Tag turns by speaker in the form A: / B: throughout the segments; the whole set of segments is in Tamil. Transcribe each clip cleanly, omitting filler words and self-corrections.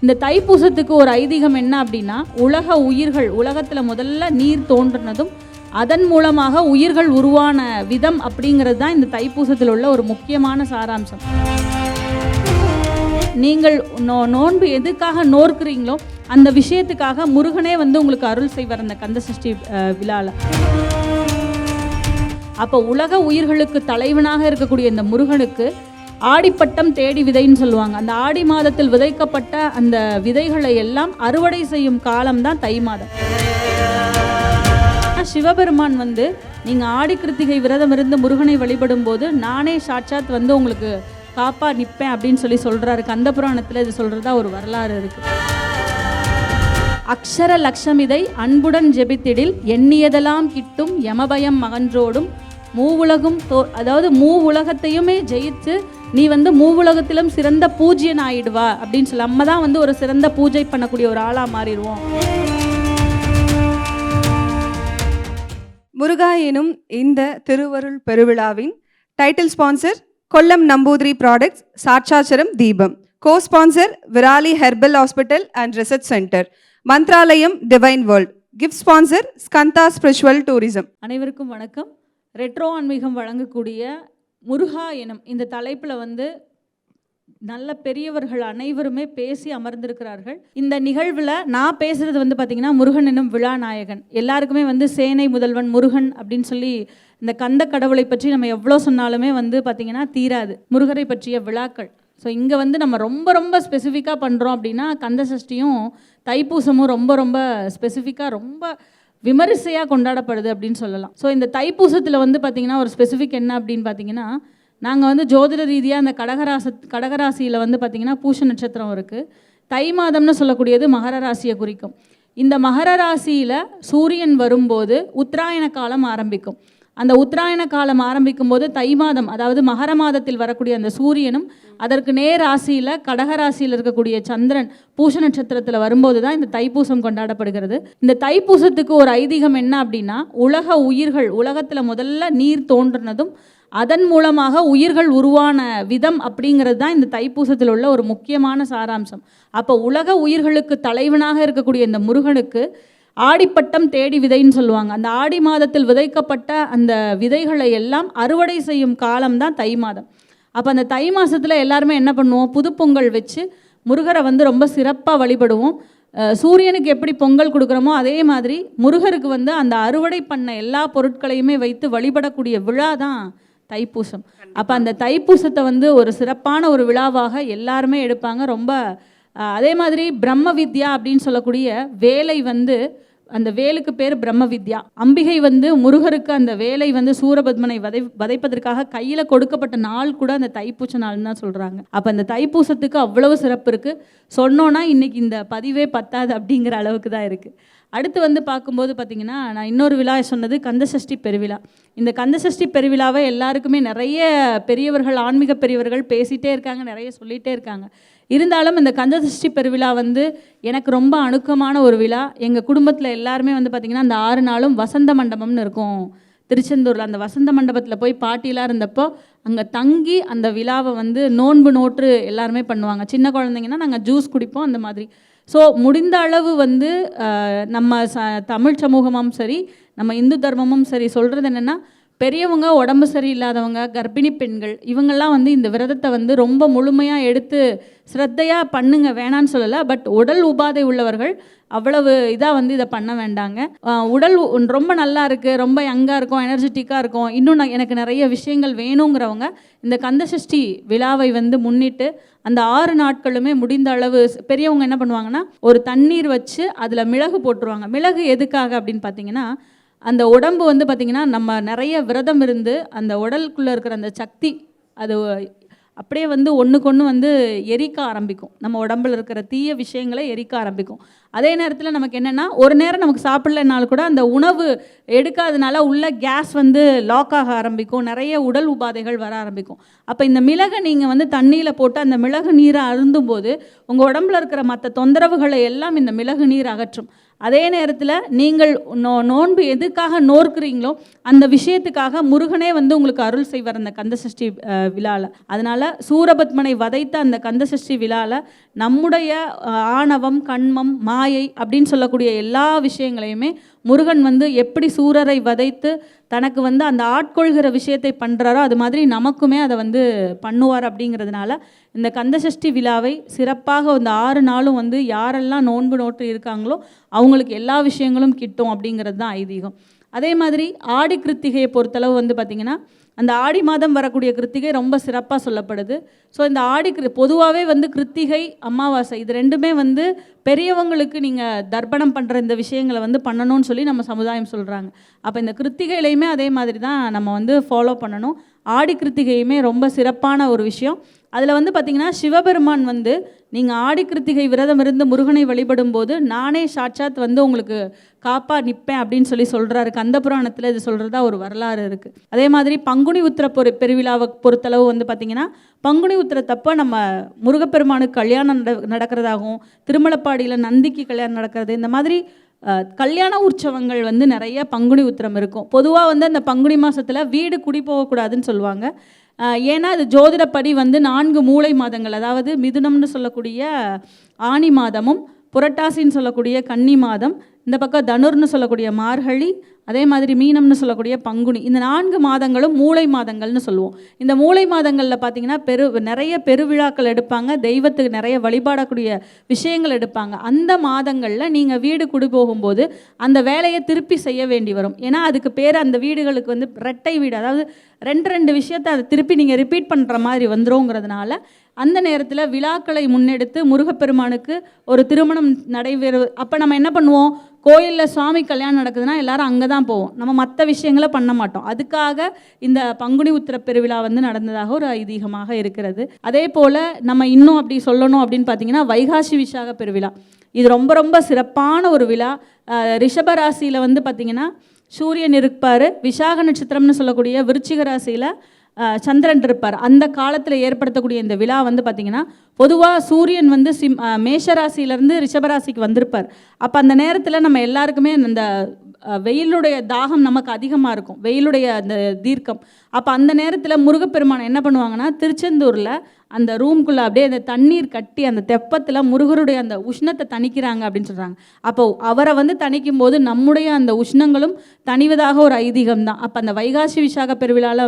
A: இந்த தைப்பூசத்துக்கு ஒரு ஐதீகம் என்ன அப்படின்னா, உலக உயிர்கள், உலகத்தில் முதல்ல நீர் தோன்றினதும் அதன் மூலமாக உயிர்கள் உருவான விதம் அப்படிங்கிறது தான் இந்த தைப்பூசத்தில் உள்ள ஒரு முக்கியமான சாராம்சம். நீங்கள் நோன்பு எதுக்காக நோர்க்கிறீங்களோ அந்த விஷயத்துக்காக முருகனே வந்து உங்களுக்கு அருள் செய்வார் அந்த கந்த சஷ்டி விழாவில். அப்போ உலக உயிர்களுக்கு தலைவனாக இருக்கக்கூடிய இந்த முருகனுக்கு ஆடிப்பட்டம் தேடி விதைன்னு சொல்லுவாங்க. அந்த ஆடி மாதத்தில் விதைக்கப்பட்ட அந்த விதைகளை எல்லாம் அறுவடை செய்யும் காலம்தான் தை மாதம். சிவபெருமான் வந்து நீங்கள் ஆடி கிருத்திகை விரதம் இருந்து முருகனை வழிபடும் போது நானே சாட்சாத் வந்து உங்களுக்கு காப்பா நிற்பேன் அப்படின்னு சொல்கிறாரு. கந்த புராணத்தில் இது சொல்கிறதா ஒரு வரலாறு இருக்குது. அக்ஷர லட்சமிதை அன்புடன் ஜெபித்திடில் எண்ணியதெல்லாம் கிட்டும் யமபயம் மகன்றோடும் மூவுலகும் அதாவது மூவுலகத்தையுமே ஜெயித்து நீ வந்து மூவுலகத்திலும் சிறந்த பூஜ்யன் ஆயிடுவா அப்படின்னு சொல்லி நம்ம தான் வந்து ஒரு சிறந்த பூஜை பண்ணக்கூடிய ஒரு ஆளாக மாறிடுவோம்.
B: முருகா எனும் இந்த திருவருள் பெருவிழாவின் title sponsor Kollam Namboothiri products, சாட்சாச்சரம் தீபம். Co sponsor Virali herbal hospital and research centre, Mantralayam divine world. Gift sponsor Skanda spiritual tourism.
A: அனைவருக்கும் வணக்கம். ரெட்ரோ ஆன்மீகம் வழங்கக்கூடிய முருகா எனும் இந்த தலைப்பில் வந்து நல்ல பெரியவர்கள் அனைவருமே பேசி அமர்ந்திருக்கிறார்கள். இந்த நிகழ்வில் நான் பேசுகிறது வந்து பார்த்திங்கன்னா முருகன் எனும் விழா நாயகன். எல்லாருக்குமே வந்து சேனை முதல்வன் முருகன் அப்படின்னு சொல்லி இந்த கந்த கடவுளை பற்றி நம்ம எவ்வளோ சொன்னாலுமே வந்து பார்த்திங்கன்னா தீராது முருகரை பற்றிய விழாக்கள். ஸோ இங்கே வந்து நம்ம ரொம்ப ரொம்ப ஸ்பெசிஃபிக்காக பண்ணுறோம் அப்படின்னா கந்த சஷ்டியும் தைப்பூசமும் ரொம்ப ரொம்ப ஸ்பெசிஃபிக்காக ரொம்ப விமரிசையாக கொண்டாடப்படுது அப்படின்னு சொல்லலாம். ஸோ இந்த தைப்பூசத்தில் வந்து பார்த்திங்கன்னா ஒரு ஸ்பெசிஃபிக் என்ன அப்படின்னு பார்த்தீங்கன்னா, நாங்கள் வந்து ஜோதிட ரீதியாக அந்த கடகராசியில் வந்து பார்த்திங்கன்னா பூஷ நட்சத்திரம் இருக்குது. தை மாதம்னு சொல்லக்கூடியது மகர ராசியை குறிக்கும். இந்த மகர ராசியில் சூரியன் வரும்போது உத்தராயண காலம் ஆரம்பிக்கும். அந்த உத்தராயண காலம் ஆரம்பிக்கும் போது தை மாதம், அதாவது மகர மாதத்தில் வரக்கூடிய அந்த சூரியனும் அதற்கு நேர் ராசியில் கடகராசியில் இருக்கக்கூடிய சந்திரன் பூஷ நட்சத்திரத்தில் வரும்போது தான் இந்த தைப்பூசம் கொண்டாடப்படுகிறது. இந்த தைப்பூசத்துக்கு ஒரு ஐதீகம் என்ன அப்படின்னா, உலக உயிர்கள், உலகத்தில் முதல்ல நீர் தோன்றினதும் அதன் மூலமாக உயிர்கள் உருவான விதம் அப்படிங்கிறது தான் இந்த தைப்பூசத்தில் உள்ள ஒரு முக்கியமான சாராம்சம். அப்போ உலக உயிர்களுக்கு தலைவனாக இருக்கக்கூடிய இந்த முருகனுக்கு ஆடிப்பட்டம் தேடி விதைன்னு சொல்லுவாங்க. அந்த ஆடி மாதத்தில் விதைக்கப்பட்ட அந்த விதைகளை எல்லாம் அறுவடை செய்யும் காலம்தான் தை மாதம். அப்போ அந்த தை மாதத்தில் எல்லாருமே என்ன பண்ணுவோம், புது பொங்கல் வச்சு முருகரை வந்து ரொம்ப சிறப்பாக வழிபடுவோம். சூரியனுக்கு எப்படி பொங்கல் கொடுக்குறோமோ அதே மாதிரி முருகருக்கு வந்து அந்த அறுவடை பண்ண எல்லா பொருட்களையுமே வைத்து வழிபடக்கூடிய விழா தான் தைப்பூசம். அப்போ அந்த தைப்பூசத்தை வந்து ஒரு சிறப்பான ஒரு விழாவாக எல்லாருமே எடுப்பாங்க. ரொம்ப அதே மாதிரி பிரம்ம வித்யா அப்படின்னு சொல்லக்கூடிய வேலை வந்து அந்த வேலுக்கு பேர் பிரம்ம வித்யா. அம்பிகை வந்து முருகருக்கு அந்த வேலை வந்து சூரபத்மனை வதைப்பதற்காக கையில் கொடுக்கப்பட்ட நாள் கூட அந்த தைப்பூச நாள்னு தான் சொல்கிறாங்க. அப்போ அந்த தைப்பூசத்துக்கு அவ்வளவு சிறப்பு இருக்குது. சொன்னோன்னா இன்றைக்கி இந்த பதிவே பத்தாது அப்படிங்கிற அளவுக்கு தான் இருக்குது. அடுத்து வந்து பார்க்கும்போது பார்த்திங்கன்னா, நான் இன்னொரு விழா சொன்னது கந்தசஷ்டி பெருவிழா. இந்த கந்தசஷ்டி பெருவிழாவை எல்லாருக்குமே நிறைய பெரியவர்கள், ஆன்மீக பெரியவர்கள் பேசிகிட்டே இருக்காங்க, நிறைய சொல்லிகிட்டே இருக்காங்க. இருந்தாலும் இந்த கந்தசஷ்டி பெருவிழா வந்து எனக்கு ரொம்ப அணுக்கமான ஒரு விழா. எங்கள் குடும்பத்தில் எல்லாருமே வந்து பார்த்திங்கன்னா அந்த 6 நாளும் வசந்த மண்டபம்னு இருக்கும் திருச்செந்தூரில். அந்த வசந்த மண்டபத்தில் போய் பாட்டிலாம் இருந்தப்போ அங்கே தங்கி அந்த விழாவை வந்து நோன்பு நோற்று எல்லாருமே பண்ணுவாங்க. சின்ன குழந்தைங்கன்னா நாங்கள் ஜூஸ் குடிப்போம் அந்த மாதிரி. ஸோ முடிந்த அளவு வந்து நம்ம தமிழ் சமூகமும் சரி, நம்ம இந்து தர்மமும் சரி சொல்கிறது என்னென்னா, பெரியவங்க, உடம்பு சரியில்லாதவங்க, கர்ப்பிணி பெண்கள், இவங்கெல்லாம் வந்து இந்த விரதத்தை வந்து ரொம்ப முழுமையாக எடுத்து ஸ்ரத்தையாக பண்ணுங்க, வேணான்னு சொல்லலை. பட் உடல் உபாதை உள்ளவர்கள் அவ்வளவு இதாக வந்து இதை பண்ண வேண்டாங்க. உடல் ரொம்ப நல்லா இருக்குது, ரொம்ப யங்காக இருக்கும், எனர்ஜெட்டிக்காக இருக்கும், இன்னும் எனக்கு நிறைய விஷயங்கள் வேணுங்கிறவங்க இந்த கந்தசஷ்டி விழாவை வந்து முன்னிட்டு அந்த 6 நாட்களுமே முடிந்த அளவு பெரியவங்க என்ன பண்ணுவாங்கன்னா, ஒரு தண்ணீர் வச்சு அதில் மிளகு போட்டுருவாங்க. மிளகு எதுக்காக அப்படின்னு பார்த்தீங்கன்னா, அந்த உடம்பு வந்து பார்த்திங்கன்னா நம்ம நிறைய விரதம் இருந்து அந்த உடலுக்குள்ளே இருக்கிற அந்த சக்தி அது அப்படியே வந்து ஒன்றுக்கொன்று வந்து எரிக்க ஆரம்பிக்கும். நம்ம உடம்பில் இருக்கிற தீய விஷயங்களை எரிக்க ஆரம்பிக்கும். அதே நேரத்தில் நமக்கு என்னென்னா, ஒரு நேரம் நமக்கு சாப்பிடலைனாலும் கூட அந்த உணவு எடுக்காதனால உள்ள கேஸ் வந்து லாக் ஆக ஆரம்பிக்கும், நிறைய உடல் உபாதைகள் வர ஆரம்பிக்கும். அப்போ இந்த மிளகை நீங்கள் வந்து தண்ணியில் போட்டு அந்த மிளகு நீரை அருந்தும்போது உங்கள் உடம்பில் இருக்கிற மற்ற தொந்தரவுகளை எல்லாம் இந்த மிளகு நீர் அகற்றும். அதே நேரத்தில் நீங்கள் நோன்பு எதுக்காக நோர்க்கிறீங்களோ அந்த விஷயத்துக்காக முருகனே வந்து உங்களுக்கு அருள் செய்வார் அந்த கந்தசஷ்டி விழாவில். அதனால் அதனால் சூரபத்மனை வதைத்த அந்த கந்தசஷ்டி விழாவில் நம்முடைய ஆணவம், கண்மம், மாயை அப்படின்னு சொல்லக்கூடிய எல்லா விஷயங்களையுமே முருகன் வந்து எப்படி சூரரை வதைத்து தனக்கு வந்து அந்த ஆட்கொள்கிற விஷயத்தை பண்ணுறாரோ அது மாதிரி நமக்குமே அதை வந்து பண்ணுவார். அப்படிங்கிறதுனால இந்த கந்தசஷ்டி விழாவை சிறப்பாக இந்த 6 நாளும் வந்து யாரெல்லாம் நோன்பு நோட்டு இருக்காங்களோ அவங்களுக்கு எல்லா விஷயங்களும் கிட்டும் அப்படிங்கிறது தான் ஐதீகம். அதே மாதிரி ஆடி கிருத்திகையை பொறுத்தளவு வந்து பார்த்திங்கன்னா அந்த ஆடி மாதம் வரக்கூடிய கிருத்திகை ரொம்ப சிறப்பாக சொல்லப்படுது. ஸோ இந்த பொதுவாகவே வந்து கிருத்திகை, அமாவாசை இது ரெண்டுமே வந்து பெரியவங்களுக்கு நீங்கள் தர்ப்பணம் பண்ணுற இந்த விஷயங்களை வந்து பண்ணணும்னு சொல்லி நம்ம சமுதாயம் சொல்கிறாங்க. அப்போ இந்த கிருத்திகையிலையுமே அதே மாதிரி தான் நம்ம வந்து ஃபாலோ பண்ணணும். ஆடி கிருத்திகையுமே ரொம்ப சிறப்பான ஒரு விஷயம். அதில் வந்து பார்த்திங்கன்னா சிவபெருமான் வந்து நீங்கள் ஆடி கிருத்திகை விரதம் இருந்து முருகனை வழிபடும் போது நானே சாட்சாத் வந்து உங்களுக்கு காப்பா நிற்பேன் அப்படின்னு சொல்லி சொல்கிறாரு. கந்த புராணத்தில் இது சொல்கிறதா ஒரு வரலாறு இருக்குது. அதே மாதிரி பங்குனி உத்திர பெருவிழாவை பொறுத்தளவு வந்து பார்த்திங்கன்னா பங்குனி உத்திரத்தப்போ நம்ம முருகப்பெருமானுக்கு கல்யாணம் நடக்கிறதாகவும், திருமலப்பாடியில் நந்திக்கு கல்யாணம் நடக்கிறது, இந்த மாதிரி கல்யாண உற்சவங்கள் வந்து நிறைய பங்குனி உத்திரம் இருக்கும். பொதுவாக வந்து அந்த பங்குனி மாதத்தில் வீடு குடி போகக்கூடாதுன்னு சொல்லுவாங்க. ஏன்னா அது ஜோதிடப்படி வந்து 4 மூலை மாதங்கள், அதாவது மிதுனம்னு சொல்லக்கூடிய ஆனி மாதமும், புரட்டாசின்னு சொல்லக்கூடிய கன்னி மாதம், இந்த பக்கம் தனுர்னு சொல்லக்கூடிய மார்கழி, அதே மாதிரி மீனம்னு சொல்லக்கூடிய பங்குனி, இந்த 4 மாதங்களும் மூலை மாதங்கள்னு சொல்லுவோம். இந்த மூலை மாதங்களில் பார்த்திங்கன்னா நிறைய பெருவிழாக்கள் எடுப்பாங்க, தெய்வத்துக்கு நிறைய வழிபாடக்கூடிய விஷயங்கள் எடுப்பாங்க. அந்த மாதங்களில் நீங்கள் வீடு குடி போகும்போது அந்த வேலையை திருப்பி செய்ய வேண்டி வரும். ஏன்னா அதுக்கு பேர் அந்த வீடுகளுக்கு வந்து ரெட்டை வீடு, அதாவது 2 விஷயத்தை அதை திருப்பி நீங்கள் ரிப்பீட் பண்ணுற மாதிரி வந்துருங்கிறதுனால அந்த நேரத்தில் விழாக்களை முன்னெடுத்து முருகப்பெருமானுக்கு ஒரு திருமணம் அப்போ நம்ம என்ன பண்ணுவோம், கோயிலில் சுவாமி கல்யாணம் நடக்குதுன்னா எல்லாரும் அங்கே தான் போவோம், நம்ம மற்ற விஷயங்களை பண்ண மாட்டோம். அதுக்காக இந்த பங்குனி உத்திர பெருவிழா வந்து நடந்ததாக ஒரு ஐதீகமாக இருக்கிறது. அதே போல் நம்ம இன்னும் அப்படி சொல்லணும் அப்படின்னு பார்த்தீங்கன்னா வைகாசி விசாக பெருவிழா, இது ரொம்ப ரொம்ப சிறப்பான ஒரு விழா. ரிஷபராசியில் வந்து பார்த்திங்கன்னா சூரியன் இருப்பார், விசாக நட்சத்திரம்னு சொல்லக்கூடிய விருச்சிக ராசியில் சந்திரன் இருப்பார். அந்த காலத்தில் ஏற்படுத்தக்கூடிய இந்த விழா வந்து பார்த்திங்கன்னா பொதுவாக சூரியன் வந்து மேஷராசியிலேருந்து ரிஷபராசிக்கு வந்திருப்பார். அப்போ அந்த நேரத்தில் நம்ம எல்லாருக்குமே அந்த வெயிலுடைய தாகம் நமக்கு அதிகமாக இருக்கும், வெயிலுடைய அந்த தீர்க்கம். அப்போ அந்த நேரத்தில் முருகப்பெருமானை என்ன பண்ணுவாங்கன்னா திருச்செந்தூரில் அந்த ரூம்குள்ளே அப்படியே அந்த தண்ணீர் கட்டி அந்த தெப்பத்தில் முருகருடைய அந்த உஷ்ணத்தை தணிக்கிறாங்க அப்படின்னு சொல்கிறாங்க. அப்போ அவரை வந்து தணிக்கும் போது நம்முடைய அந்த உஷ்ணங்களும் தணிவதாக ஒரு ஐதீகம் தான். அப்போ அந்த வைகாசி விசாக பெருவிழாவில்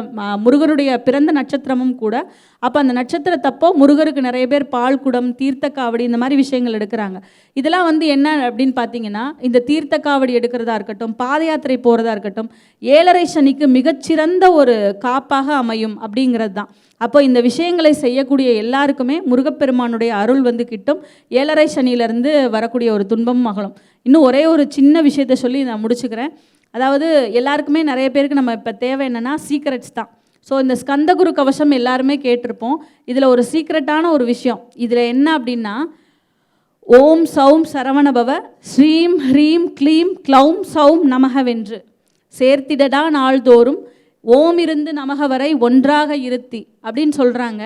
A: முருகருடைய பிறந்த நட்சத்திரமும் கூட. அப்போ அந்த நட்சத்திரத்தப்போ முருகருக்கு நிறைய பேர் பால் குடம், தீர்த்த காவடி இந்த மாதிரி விஷயங்கள் எடுக்கிறாங்க. இதெல்லாம் வந்து என்ன அப்படின்னு பார்த்தீங்கன்னா இந்த தீர்த்த காவடி எடுக்கிறதா இருக்கட்டும், பாத யாத்திரை போகிறதா இருக்கட்டும், 7.5 சனிக்கு மிகச்சிறந்த ஒரு காப்பாக அமையும் அப்படிங்கிறது தான். அப்போ இந்த விஷயங்களை செய்யக்கூடிய எல்லாருக்குமே முருகப்பெருமானுடைய அருள் வந்து கிட்டும். 7.5 சனியிலேருந்து வரக்கூடிய ஒரு துன்பமும் அகலும். இன்னும் ஒரே ஒரு சின்ன விஷயத்தை சொல்லி நான் முடிச்சுக்கிறேன். அதாவது எல்லாருக்குமே நிறைய பேருக்கு நம்ம இப்போ தேவை என்னென்னா சீக்ரெட்ஸ் தான். ஸோ இந்த ஸ்கந்தகுரு கவசம் எல்லாருமே கேட்டிருப்போம். இதில் ஒரு சீக்ரெட்டான ஒரு விஷயம் இதில் என்ன அப்படின்னா, ஓம் சௌம் சரவணபவ ஸ்ரீம் ஹ்ரீம் க்ளீம் க்ளௌம் சௌம் நமகவென்று சேர்த்திடடா நாள்தோறும் ஓம் இருந்து நமக வரை ஒன்றாக இருத்தி அப்படின்னு சொல்கிறாங்க.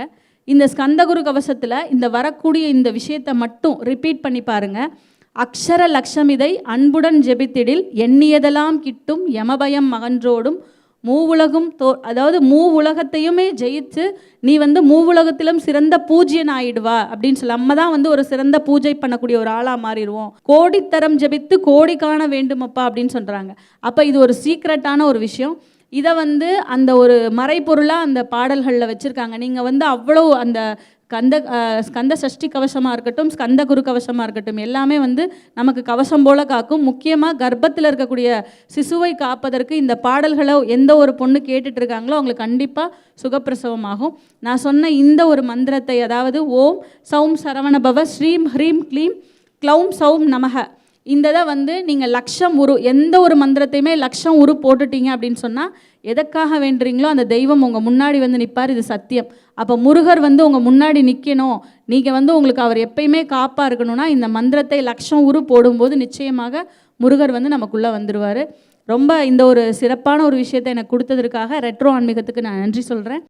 A: இந்த ஸ்கந்தகுரு கவசத்தில் இந்த வரக்கூடிய இந்த விஷயத்தை மட்டும் ரிப்பீட் பண்ணி பாருங்கள். அக்ஷர லக்ஷமிதை அன்புடன் ஜெபித்திடில் எண்ணியதெல்லாம் கிட்டும் யமபயம் மகன்றோடும் மூவுலகும் அதாவது மூவுலகத்தையுமே ஜெயித்து நீ வந்து மூவுலகத்திலும் சிறந்த பூஜ்யன் ஆயிடுவா அப்படின்னு சொல்லி நம்ம தான் வந்து ஒரு சிறந்த பூஜை பண்ணக்கூடிய ஒரு ஆளாக மாறிடுவோம். கோடித்தரம் ஜெபித்து கோடி காண வேண்டுமப்பா அப்படின்னு சொல்கிறாங்க. அப்போ இது ஒரு சீக்ரெட்டான ஒரு விஷயம். இதை வந்து அந்த ஒரு மறைப்பொருளாக அந்த பாடல்களில் வச்சுருக்காங்க. நீங்கள் வந்து அவ்வளோ அந்த ஸ்கந்த சஷ்டி கவசமாக இருக்கட்டும், ஸ்கந்த குரு கவசமாக இருக்கட்டும், எல்லாமே வந்து நமக்கு கவசம் போல காக்கும். முக்கியமாக கர்ப்பத்தில் இருக்கக்கூடிய சிசுவை காப்பதற்கு இந்த பாடல்களை எந்த ஒரு பொண்ணு கேட்டுட்டு இருக்காங்களோ அவங்களுக்கு கண்டிப்பாக சுகப்பிரசவமாகும். நான் சொன்ன இந்த ஒரு மந்திரத்தை, அதாவது ஓம் சௌம் சரவணபவ ஸ்ரீம் ஹ்ரீம் க்ளீம் க்ளௌம் சௌம் நமக, இந்த இதை வந்து நீங்கள் லட்சம் உரு, எந்த ஒரு மந்திரத்தையுமே லட்சம் உரு போட்டுட்டீங்க அப்படின்னு சொன்னால் எதற்காக வேண்டுறீங்களோ அந்த தெய்வம் உங்கள் முன்னாடி வந்து நிற்பார். இது சத்தியம். அப்போ முருகர் வந்து உங்கள் முன்னாடி நிற்கணும், நீங்கள் வந்து உங்களுக்கு அவர் எப்பயுமே காப்பாக இருக்கணும்னா இந்த மந்திரத்தை லட்சம் உரு போடும்போது நிச்சயமாக முருகர் வந்து நமக்குள்ளே வந்துடுவார். ரொம்ப இந்த ஒரு சிறப்பான ஒரு விஷயத்தை எனக்கு கொடுத்ததற்காக ரெட்ரோ ஆன்மீகத்துக்கு நான் நன்றி சொல்கிறேன்.